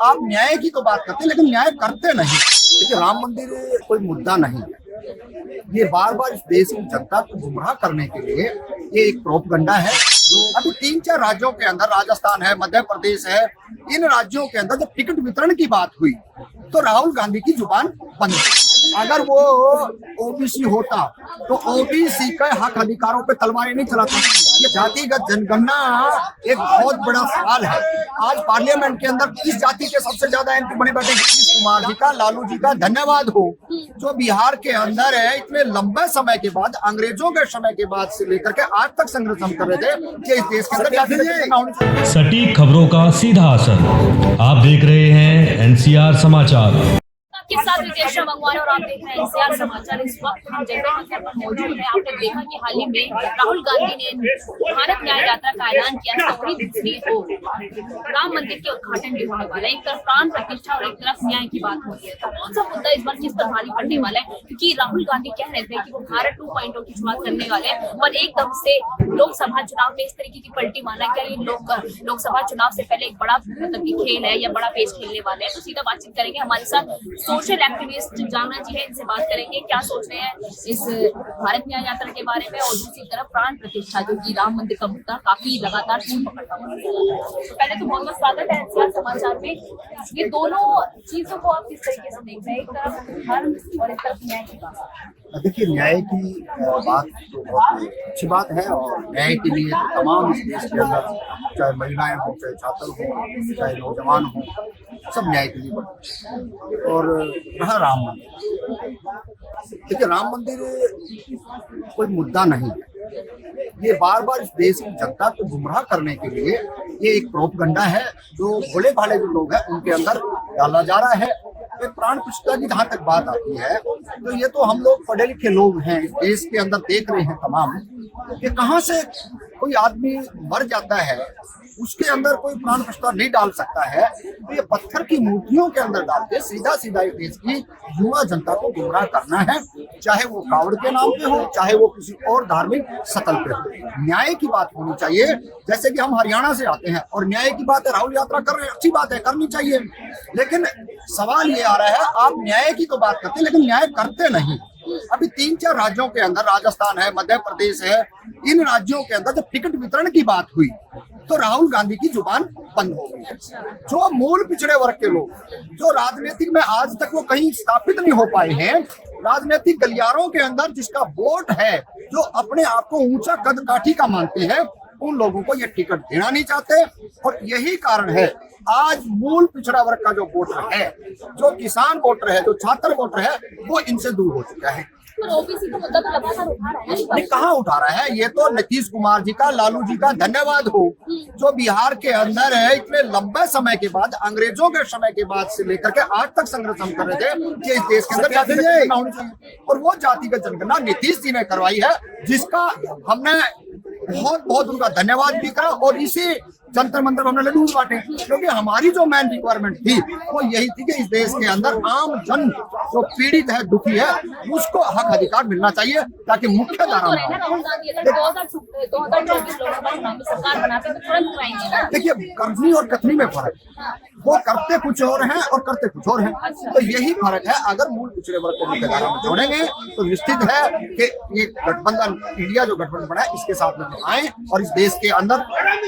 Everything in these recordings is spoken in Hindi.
आप न्याय की तो बात करते हैं लेकिन न्याय करते नहीं। देखिए, राम मंदिर कोई मुद्दा नहीं है। ये बार बार इस देश की जनता को गुमराह करने के लिए ये एक प्रोपगंडा है। अभी 3-4 राज्यों के अंदर, राजस्थान है, मध्य प्रदेश है, इन राज्यों के अंदर जब टिकट वितरण की बात हुई तो राहुल गांधी की जुबान बंद। अगर वो ओबीसी होता तो ओबीसी के हक अधिकारों पे तलवारें नहीं चलाता। ये जातिगत जनगणना एक बहुत बड़ा सवाल है। आज पार्लियामेंट के अंदर किस जाति के सबसे ज्यादा एमपी बने बैठे? नीतीश कुमार जी का, लालू जी का धन्यवाद हो, जो बिहार के अंदर है इतने लंबे समय के बाद, अंग्रेजों के समय के बाद से लेकर के आज तक संघर्ष हम कर रहे थे कि इस देश के अंदर जाति जनगणना होनी चाहिए। सटीक खबरों का सीधा असर। आप देख रहे हैं एनसीआर समाचार के साथ रितेश मंगवाने और आप देख रहे हैं एनसीआर समाचार। इस वक्त हम जगह मंदिर पर मौजूद है। आपने देखा कि हाल ही में राहुल गांधी ने भारत न्याय यात्रा का ऐलान किया है। वही दूसरी ओर राम मंदिर के उद्घाटन भी होने वाला है। एक तरफ प्राण प्रतिष्ठा और एक तरफ न्याय की बात हो रही है। तो कौन सा मुद्दा इस बार किस पर भारी पड़ने वाला है? क्योंकि राहुल गांधी कह रहे थे कि वो भारत 2.0 की शुरुआत करने वाले हैं और एकदम से लोकसभा चुनाव में इस तरीके की पलटी मारना, क्या ये लोकसभा चुनाव से पहले एक बड़ा मतलब की खेल है या बड़ा पेश खेलने वाले हैं? तो सीधा बातचीत करेंगे हमारे साथ सोशल एक्टिविस्ट जाना जी है, इनसे बात करेंगे क्या सोच रहे हैं इस भारत न्याय यात्रा के बारे में। और दूसरी तरफ प्राण प्रतिष्ठा, जो कि राम मंदिर का मुद्दा काफी लगातार तूल पकड़ता हुआ। तो पहले तो बहुत बहुत स्वागत है एनसीआर समाचार में। ये दोनों चीजों को आप किस तरीके से देख रहे हैं? एक तरफ धर्म और एक तरफ न्याय की बात। देखिए, न्याय की बात तो बहुत अच्छी बात है और न्याय के लिए तो तमाम इस देश के अंदर, चाहे महिलाएं हो, चाहे छात्र हो, चाहे नौजवान हो, सब न्याय के लिए बढ़ते। और रहा राम मंदिर, देखिए राम मंदिर कोई मुद्दा नहीं है। ये बार बार इस देश की जनता को गुमराह करने के लिए ये एक प्रोपगंडा है जो भोले भाले जो लोग हैं उनके अंदर डाला जा रहा है। एक प्राण प्रतिष्ठा की जहाँ तक बात आती है तो ये तो हम लोग पढ़े लिखे लोग हैं, इस देश के अंदर देख रहे हैं तमाम कि कहाँ से कोई आदमी मर जाता है उसके अंदर कोई प्राण प्रतिष्ठा नहीं डाल सकता है। तो ये पत्थर की मूर्तियों के अंदर डाल के सीधा सीधा इस देश की युवा जनता को गुमराह करना है, चाहे वो कावड़ के नाम पे हो, चाहे वो किसी और धार्मिक स्थल पे हो। न्याय की बात होनी चाहिए। जैसे कि हम हरियाणा से आते हैं और न्याय की बात है, राहुल यात्रा कर रहे हैं, अच्छी बात है, करनी चाहिए। लेकिन सवाल ये आ रहा है, आप न्याय की तो बात करते हैं लेकिन न्याय करते नहीं। अभी 3-4 राज्यों के अंदर, राजस्थान है, मध्य प्रदेश है, इन राज्यों के अंदर जब टिकट वितरण की बात हुई तो राहुल गांधी की जुबान बंद हो गई। जो मूल पिछड़े वर्ग के लोग, जो राजनीतिक में आज तक वो कहीं स्थापित नहीं हो पाए हैं, राजनीतिक गलियारों के अंदर जिसका वोट है, जो अपने आप को ऊंचा कद काठी का मानते हैं, उन लोगों को ये टिकट देना नहीं चाहते। और यही कारण है आज मूल पिछड़ा वर्ग का जो वोटर है, जो किसान वोटर है, जो छात्र वोटर है, वो इनसे दूर हो चुका है। ओबीसी का मुद्दा तो लगातार उठा रहा है। नहीं, कहाँ उठा रहा है? ये तो नीतीश कुमार जी का, लालू जी का धन्यवाद हो, जो बिहार के अंदर है इतने लंबे समय के बाद, अंग्रेजों के समय के बाद से लेकर के आज तक संघर्ष हम कर रहे थे कि इस देश के अंदर जाति जनगणना होनी चाहिए। और वो जातिगत जनगणना नीतीश जी ने करवाई है, जिसका हमने बहुत बहुत उनका धन्यवाद भी करा। और इसी जंतर मंतर हमने लड्डू बांटे, क्योंकि हमारी जो मेन रिक्वायरमेंट थी वो यही थी कि इस देश के अंदर आम जन जो पीड़ित है, दुखी है, उसको हक अधिकार मिलना चाहिए, ताकि मुख्य धारा देखिए कथनी और कथनी में फर्क है। वो करते कुछ और हैं और करते कुछ और हैं, तो यही फर्क है। अगर मूल पिछड़े वर्ग को मुख्य धारा में जोड़ेंगे तो निश्चित है कि ये गठबंधन, इंडिया जो गठबंधन बना है, इसके साथ में आए और इस देश के अंदर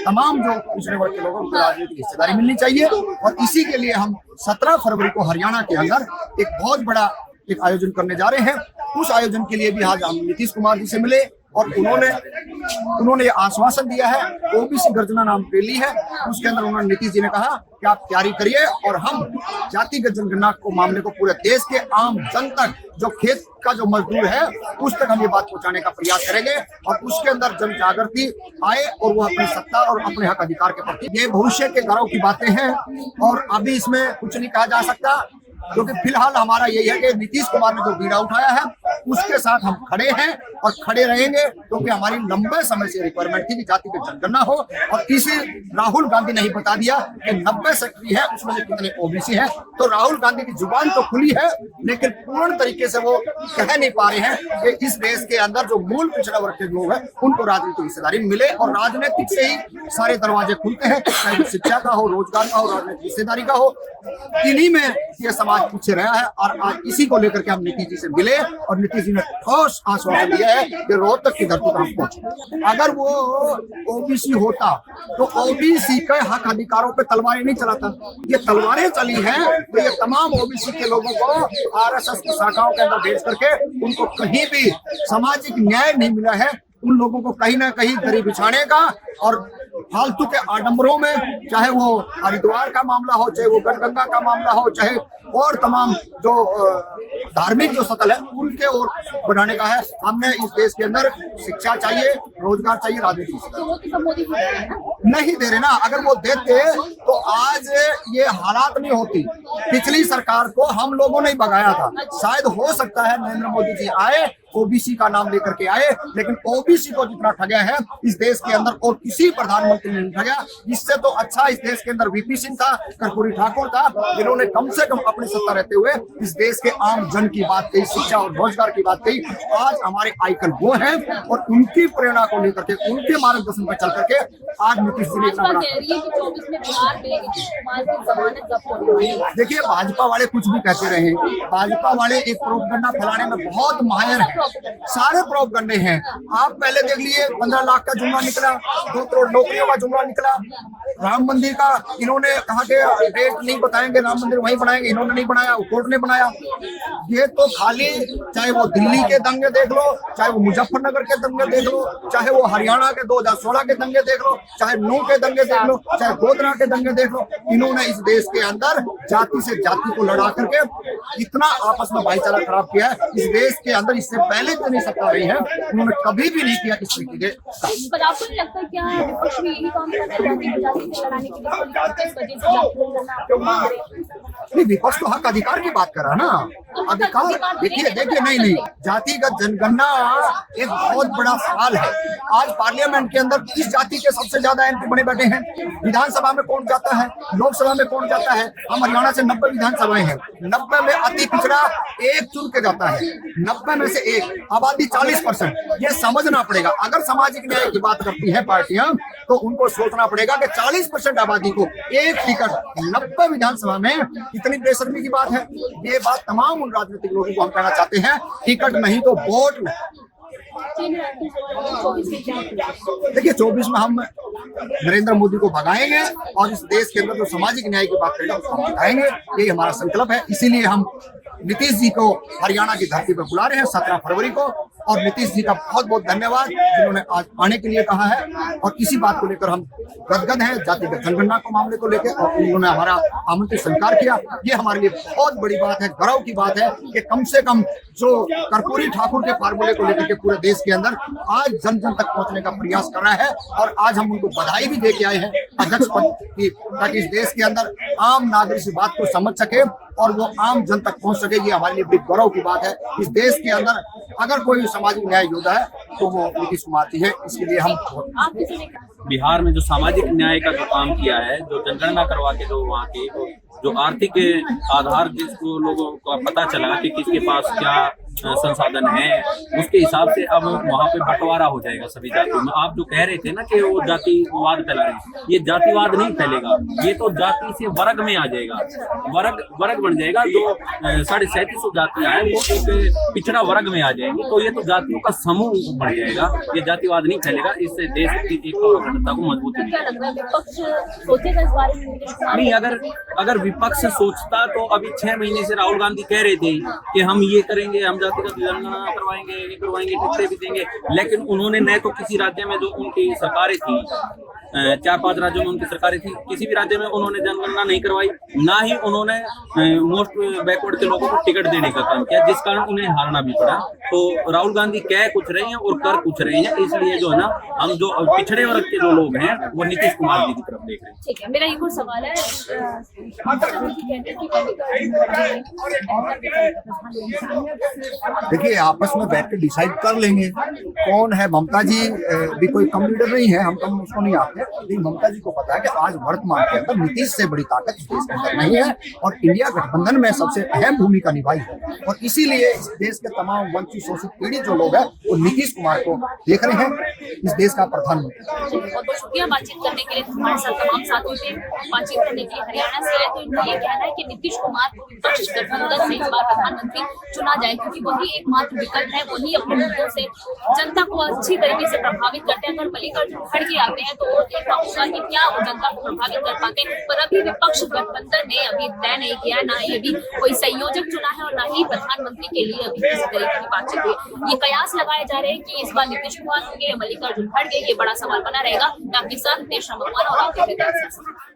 तमाम जो पिछड़े वर्ग के लोगों को राजनीतिक हिस्सेदारी मिलनी चाहिए। और इसी के लिए हम 17 फरवरी को हरियाणा के अंदर एक बहुत बड़ा एक आयोजन करने जा रहे हैं। उस आयोजन के लिए भी आज हम नीतीश कुमार जी से मिले और उन्होंने आश्वासन दिया है। ओबीसी गर्जना नाम रैली है, उसके अंदर उन्होंने नीतीश जी ने कहा कि आप तैयारी करिए और हम जातिगत जनगणना को मामले को पूरे देश के आम जन तक, जो खेत का जो मजदूर है, उस तक हम ये बात पहुंचाने का प्रयास करेंगे। और उसके अंदर जन जागृति आए और वो अपनी सत्ता और अपने हक अधिकार के प्रति, ये भविष्य के गौरव की बातें हैं और अभी इसमें कुछ नहीं कहा जा सकता। क्योंकि फिलहाल हमारा यही है कि नीतीश कुमार ने जो बीड़ा उठाया है उसके साथ हम खड़े हैं और खड़े रहेंगे, क्योंकि हमारी लंबे समय से रिक्वायरमेंट थी कि जातिगत जनगणना हो। और किसी राहुल गांधी ने ही बता दिया कि 90 सेक्रेटरी है, उसमें से कितने ओबीसी है। तो राहुल गांधी की जुबान तो खुली है, लेकिन पूर्ण तरीके से वो कह नहीं पा रहे हैं कि इस देश के अंदर जो मूल पिछड़ा वर्ग के लोग हैं उनको राजनीतिक हिस्सेदारी मिले। और राजनीतिक से ही सारे दरवाजे खुलते हैं, चाहे वो शिक्षा का हो, रोजगार का हो, राजनीतिक हिस्सेदारी का हो। इन्हीं में ये समाज पीछे रहा है और आज इसी को लेकर के हम नीतीश जी से मिले और नीतीश जी ने ठोस आश्वासन दिया है कि रोहतक की धरती पर हम पहुंचे। अगर वो ओबीसी होता तो ओबीसी के हक अधिकारों पे तलवारें नहीं चलाता। ये तलवारें चली हैं तो ये तमाम ओबीसी के लोगों को आरएसएस की शाखाओं के अंदर भेज करके उनको कहीं भी सामाजिक न्याय नहीं मिला है। उन लोगों को कहीं ना कहीं गरीब बिछाने का और फालतू के आडंबरों में, चाहे वो हरिद्वार का मामला हो, चाहे वो गढ़गंगा का मामला हो, चाहे और तमाम जो धार्मिक जो सतल है उनके ओर बढ़ाने का है। हमने इस देश के अंदर शिक्षा चाहिए, रोजगार चाहिए, राजनीति नहीं दे रहे ना। अगर वो देते तो आज ये हालात नहीं होती। पिछली सरकार को हम लोगों ने भगाया था। शायद हो सकता है नरेंद्र मोदी जी आए, ओबीसी का नाम लेकर के आए, लेकिन ओबीसी को जितना ठगा है इस देश के अंदर और किसी प्रधानमंत्री ने नहीं ठगा। इससे तो अच्छा इस देश के अंदर वीपी सिंह था, कर्पूरी ठाकुर था, जिन्होंने कम से कम अपनी सत्ता रहते हुए इस देश के आम जन की बात कही, शिक्षा और रोजगार की बात कही। आज हमारे आइकन वो हैं और उनकी प्रेरणा को लेकर के, उनके मार्गदर्शन पर चल करके आज नीतीश जी ने इतना बड़ा। देखिए, भाजपा वाले कुछ भी कहते रहे, भाजपा वाले एक प्रोपगंडा फैलाने में बहुत माहिर है। सारे प्रोपगंडे हैं। आप पहले देख लिए 15 लाख का जुमला निकला, 2 करोड़ नौकरियों का जुमला निकला, राम मंदिर का इन्होंने कहा कि डेट नहीं बताएंगे, राम मंदिर वहीं बनाएंगे, इन्होंने नहीं बनाया, कोर्ट ने बनाया। ये तो खाली, चाहे वो दिल्ली के दंगे देख लो, चाहे वो मुजफ्फरनगर के दंगे देख लो, चाहे वो हरियाणा के 2016 के दंगे देख लो, चाहे नूह के दंगे देख लो, चाहे गोधरा के दंगे देख लो, इन्होंने इस देश के अंदर जाति से जाति को लड़ा करके इतना आपस में भाईचारा खराब किया है। इस देश के अंदर इससे पहले तो नहीं सत्ता रही है, उन्होंने कभी भी नहीं किया इस तरीके के। पर आपको नहीं लगता क्या विपक्ष में यही काम कर रहा है, जाति से लड़ाने के लिए? विपक्ष तो हक अधिकार की बात कर रहा है ना। अधिकार देखिए नहीं, जातिगत जनगणना एक बहुत बड़ा सवाल है। आज पार्लियामेंट के अंदर किस जाति के सबसे ज्यादा एमपी बने बैठे हैं? विधानसभा में कौन जाता है, लोकसभा में कौन जाता है? हम हरियाणा से 90 विधानसभाएं हैं, 90 में अति पिछड़ा एक चुन के जाता है, 90 में से एक, आबादी 40%। ये समझना पड़ेगा। अगर सामाजिक न्याय की बात करती है पार्टियां तो उनको सोचना पड़ेगा कि 40% आबादी को एक टिकट 90 विधानसभा में, इतनी बेशर्मी की बात है। ये बात तमाम उन राजनीतिक लोगों को हम कहना चाहते हैं, टिकट नहीं तो वोट नहीं। देखिए, 24 में हम नरेंद्र मोदी को भगाएंगे और इस देश के अंदर जो सामाजिक न्याय की बात करेगा उसको हम बताएंगे। यही हमारा संकल्प है। इसीलिए हम नीतीश जी को हरियाणा की धरती पर बुला रहे हैं 17 फरवरी को। और नीतीश जी का बहुत बहुत धन्यवाद जिन्होंने आज आने के लिए कहा है। और इसी बात को लेकर हम गदगद हैं, जातिगत जनगणना को मामले को लेकर, और उन्होंने हमारा आमंत्रित स्वीकार किया। ये हमारे लिए बहुत बड़ी बात है, गर्व की बात है कि कम से कम जो कर्पूरी ठाकुर के फार्मूले को लेकर के पूरे देश के अंदर आज जन जन तक पहुंचने का प्रयास कर रहा है। और आज हम उनको बधाई भी दे के आए हैं अध्यक्ष पद की, ताकि इस देश के अंदर आम नागरिक इस बात को समझ सके और वो आम जन तक पहुंच सके। ये हमारे लिए बड़ी गौरव की बात है। इस देश के अंदर अगर कोई सामाजिक न्याय योद्धा है तो वो नीतीश कुमार जी है। इसके लिए हम बिहार में जो सामाजिक न्याय का जो काम किया है, जो जनगणना करवा के जो वहाँ के जो आर्थिक आधार जिसको लोगों को पता चला कि किसके पास क्या संसाधन है, उसके हिसाब से अब वहाँ पे बंटवारा हो जाएगा सभी जातियों में। आप जो कह रहे थे ना कि वो जातिवाद फैला रहे हैं, ये जातिवाद नहीं फैलेगा, ये तो जाति से वर्ग में आ जाएगा, वर्ग बन जाएगा। जो 3750 जातियां हैं वो एक पिछड़ा वर्ग में आ जाएंगी, तो ये तो जातियों का समूह बढ़ जाएगा। ये जातिवाद नहीं फैलेगा, इससे देश की एक अखंडता को मजबूती नहीं। अगर विपक्ष सोचता तो अभी 6 महीने से राहुल गांधी कह रहे थे कि हम ये करेंगे, हम जातिगत जनगणना करवाएंगे, ये करवाएंगे, टिकटें भी देंगे, लेकिन उन्होंने न तो किसी राज्य में जो उनकी सरकारें थी, 4-5 राज्यों में उनकी सरकारें थी, किसी भी राज्य में उन्होंने जनगणना नहीं करवाई, ना ही उन्होंने मोस्ट बैकवर्ड के लोगों को टिकट देने का काम किया, जिस कारण उन्हें हारना भी पड़ा। तो राहुल गांधी कह कुछ रहे हैं और कर कुछ रहे हैं, इसलिए जो है ना, हम जो पिछड़े वर्ग के जो लोग हैं वो नीतीश कुमार जी की तरफ देख रहे हैं। ठीक है, मेरा एक और सवाल है। देखिए, आपस में बैठ के डिसाइड कर लेंगे कौन है। ममता जी भी कोई कम लीडर नहीं है, हम कम उसको नहीं आते, लेकिन ममता जी को पता है कि आज वर्तमान के अंदर नीतीश से बड़ी ताकत इस देश के अंदर नहीं है, और इंडिया गठबंधन में सबसे अहम भूमिका निभाई है, और इसीलिए इस देश के तमाम वंचित शोषित पीड़ित जो लोग हैं वो नीतीश कुमार को देख रहे हैं इस देश का प्रधानमंत्री। बहुत बहुत शुक्रिया बातचीत करने के लिए। हमारे साथ तमाम साथियों से बातचीत करने के लिए हरियाणा से है, तो इनका ये कहना है कि नीतीश कुमार को विपक्ष गठबंधन से इस बार प्रधानमंत्री चुना जाए, क्योंकि वही एकमात्र विकल्प है, वही अपने मुद्दों से जनता को अच्छी तरीके से प्रभावित करते हैं। अगर मल्लिकार्जुन खड़गे आते हैं तो वो देखना होगा कि क्या वो जनता को प्रभावित कर पाते हैं, पर अभी विपक्ष गठबंधन ने अभी तय नहीं किया है, ना ही अभी कोई संयोजक चुना है और ना ही प्रधानमंत्री के लिए अभी किसी तरीके की बातचीत हुई। ये कयास लगाए जा रहे हैं कि इस बार नीतीश कुमार होंगे या मल्लिकार्जुन खड़गे, ये बड़ा सवाल बना रहेगा। आपके साथ देश और आपके